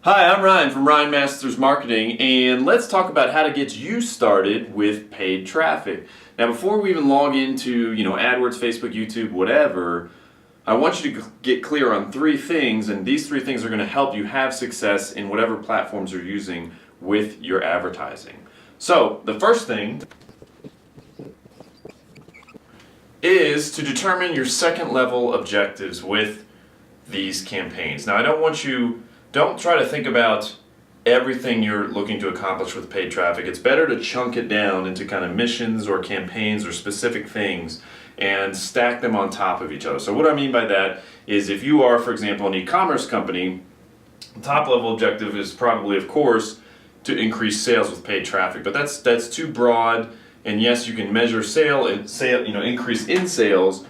Hi, I'm Ryan from Ryan Masters Marketing, and let's talk about how to get you started with paid traffic. Now, before we even log into, AdWords, Facebook, YouTube, whatever, I want you to get clear on three things, and these three things are going to help you have success in whatever platforms you're using with your advertising. So, the first thing is to determine your second level objectives with these campaigns. Now, don't try to think about everything you're looking to accomplish with paid traffic. It's better to chunk it down into kind of missions or campaigns or specific things and stack them on top of each other. So what I mean by that is if you are, for example, an e-commerce company, the top level objective is probably, of course, to increase sales with paid traffic. But that's too broad. And yes, you can measure increase in sales,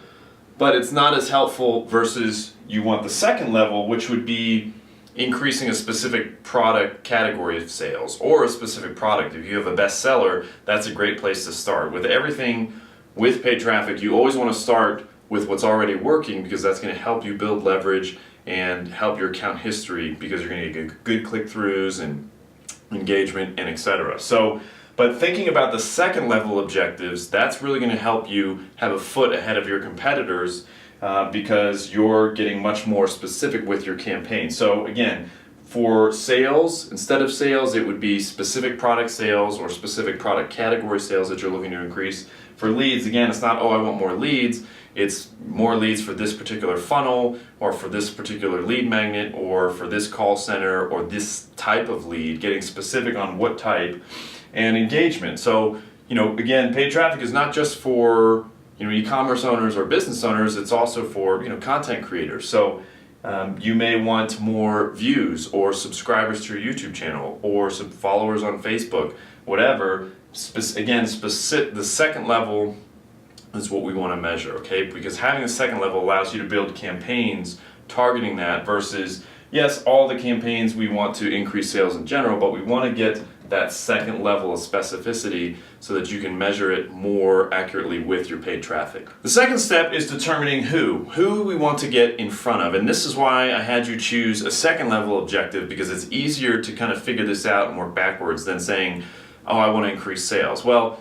but it's not as helpful versus you want the second level, which would be increasing a specific product category of sales or a specific product. If you have a bestseller, that's a great place to start. With everything with paid traffic, you always want to start with what's already working because that's going to help you build leverage and help your account history because you're going to get good click-throughs and engagement and etc. But thinking about the second level objectives, that's really going to help you have a foot ahead of your competitors because you're getting much more specific with your campaign. So again, for sales, instead of sales, it would be specific product sales or specific product category sales that you're looking to increase. For leads, again, it's not, I want more leads. It's more leads for this particular funnel or for this particular lead magnet or for this call center or this type of lead, getting specific on what type and engagement. So, again, paid traffic is not just for e-commerce owners or business owners, it's also for content creators. So you may want more views or subscribers to your YouTube channel or some followers on Facebook, whatever. The second level is what we want to measure, okay? Because having a second level allows you to build campaigns targeting that versus, yes, all the campaigns we want to increase sales in general, but we want to get that second level of specificity so that you can measure it more accurately with your paid traffic. The second step is determining who we want to get in front of, and this is why I had you choose a second level objective because it's easier to kind of figure this out and work backwards than saying, oh, I want to increase sales. Well,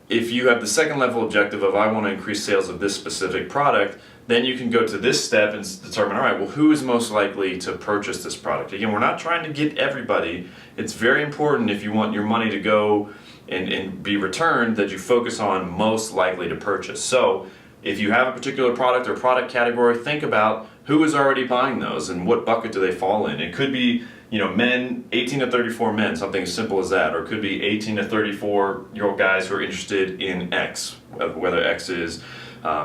if you have the second level objective of I want to increase sales of this specific product, then you can go to this step and determine, all right, well, who is most likely to purchase this product? Again, we're not trying to get everybody. It's very important if you want your money to go and be returned that you focus on most likely to purchase. So if you have a particular product or product category, think about who is already buying those and what bucket do they fall in. It could be men, 18 to 34 men, something as simple as that, or it could be 18 to 34-year-old guys who are interested in X, whether X is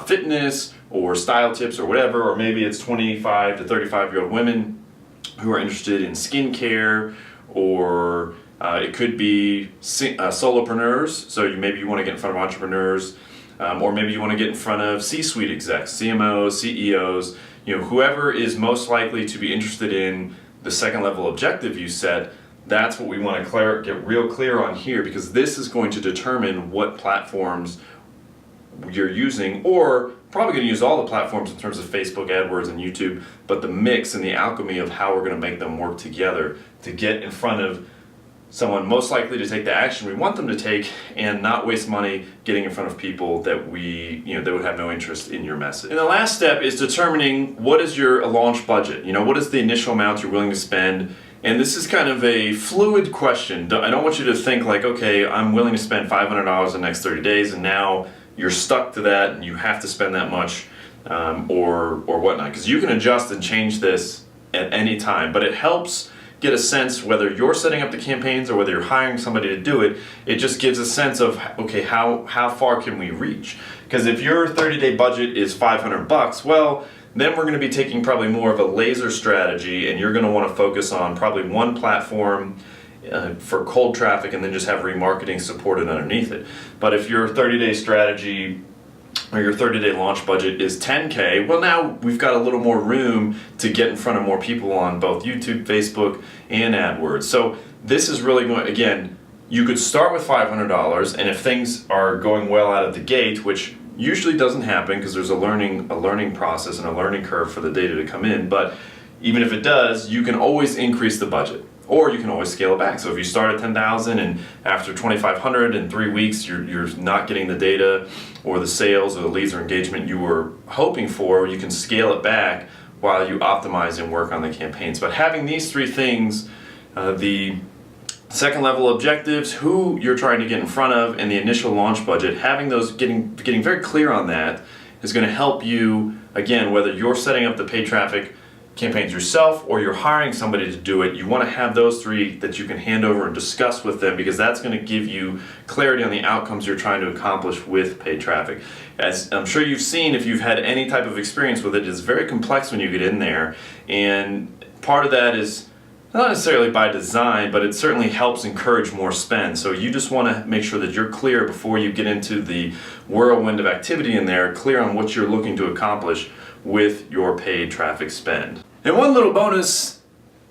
fitness or style tips or whatever, or maybe it's 25 to 35-year-old women who are interested in skincare, or it could be solopreneurs, so maybe you want to get in front of entrepreneurs, or maybe you want to get in front of C-suite execs, CMOs, CEOs, whoever is most likely to be interested in the second level objective you set. That's what we want to get real clear on here, because this is going to determine what platforms you're using, or probably going to use all the platforms in terms of Facebook, AdWords, and YouTube, but the mix and the alchemy of how we're going to make them work together to get in front of someone most likely to take the action we want them to take and not waste money getting in front of people that that would have no interest in your message. And the last step is determining what is your launch budget. What is the initial amount you're willing to spend? And this is kind of a fluid question. I don't want you to think like, okay, I'm willing to spend $500 in the next 30 days and now you're stuck to that and you have to spend that much or whatnot. Because you can adjust and change this at any time, but it helps get a sense whether you're setting up the campaigns or whether you're hiring somebody to do it. It just gives a sense of, okay, how far can we reach? Because if your 30-day budget is $500, well, then we're going to be taking probably more of a laser strategy, and you're going to want to focus on probably one platform for cold traffic and then just have remarketing supported underneath it. But if your 30-day strategy or your 30-day launch budget is $10K, well, now we've got a little more room to get in front of more people on both YouTube, Facebook, and AdWords. So this is really going, again, you could start with $500, and if things are going well out of the gate, which usually doesn't happen because there's a learning process and a learning curve for the data to come in, but even if it does, you can always increase the budget. Or you can always scale it back. So if you start at 10,000 and after 2,500 in 3 weeks you're not getting the data or the sales or the leads or engagement you were hoping for, you can scale it back while you optimize and work on the campaigns. But having these three things, the second level objectives, who you're trying to get in front of, and the initial launch budget, having those, getting very clear on that is going to help you, again, whether you're setting up the paid traffic campaigns yourself or you're hiring somebody to do it. You want to have those three that you can hand over and discuss with them, because that's going to give you clarity on the outcomes you're trying to accomplish with paid traffic. As I'm sure you've seen, if you've had any type of experience with it, it's very complex when you get in there, and part of that is not necessarily by design, but it certainly helps encourage more spend. So you just want to make sure that you're clear before you get into the whirlwind of activity in there, clear on what you're looking to accomplish with your paid traffic spend. And one little bonus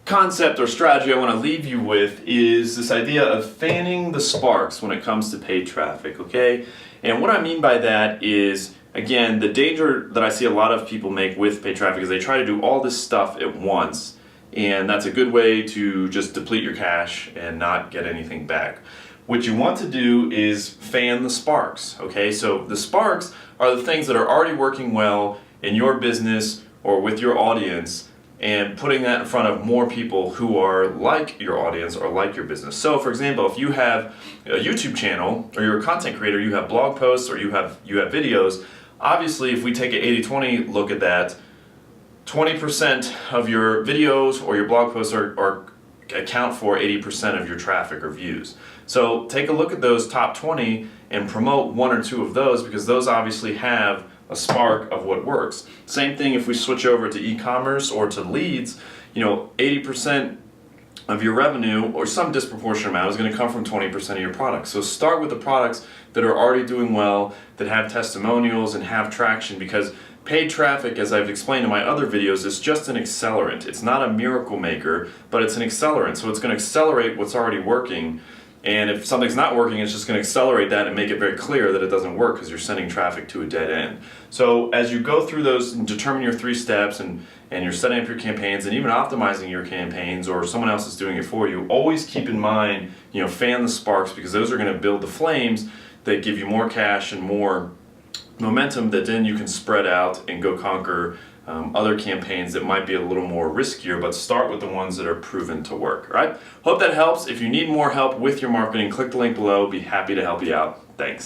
concept or strategy I want to leave you with is this idea of fanning the sparks when it comes to paid traffic, okay? And what I mean by that is, again, the danger that I see a lot of people make with paid traffic is they try to do all this stuff at once, and that's a good way to just deplete your cash and not get anything back. What you want to do is fan the sparks, okay? So the sparks are the things that are already working well in your business or with your audience, and putting that in front of more people who are like your audience or like your business. So for example, if you have a YouTube channel or you're a content creator, you have blog posts or you have videos, obviously if we take an 80-20 look at that, 20% of your videos or your blog posts account for 80% of your traffic or views. So take a look at those top 20 and promote one or two of those, because those obviously have a spark of what works. Same thing if we switch over to e-commerce or to leads, 80% of your revenue or some disproportionate amount is going to come from 20% of your products. So start with the products that are already doing well, that have testimonials and have traction, because paid traffic, as I've explained in my other videos, is just an accelerant. It's not a miracle maker, but it's an accelerant. So it's going to accelerate what's already working. And if something's not working, it's just going to accelerate that and make it very clear that it doesn't work, because you're sending traffic to a dead end. So as you go through those and determine your 3 steps, and you're setting up your campaigns and even optimizing your campaigns, or someone else is doing it for you, always keep in mind, fan the sparks, because those are going to build the flames that give you more cash and more momentum that then you can spread out and go conquer other campaigns that might be a little more riskier, but start with the ones that are proven to work. All right? Hope that helps. If you need more help with your marketing, click the link below. Be happy to help you out. Thanks.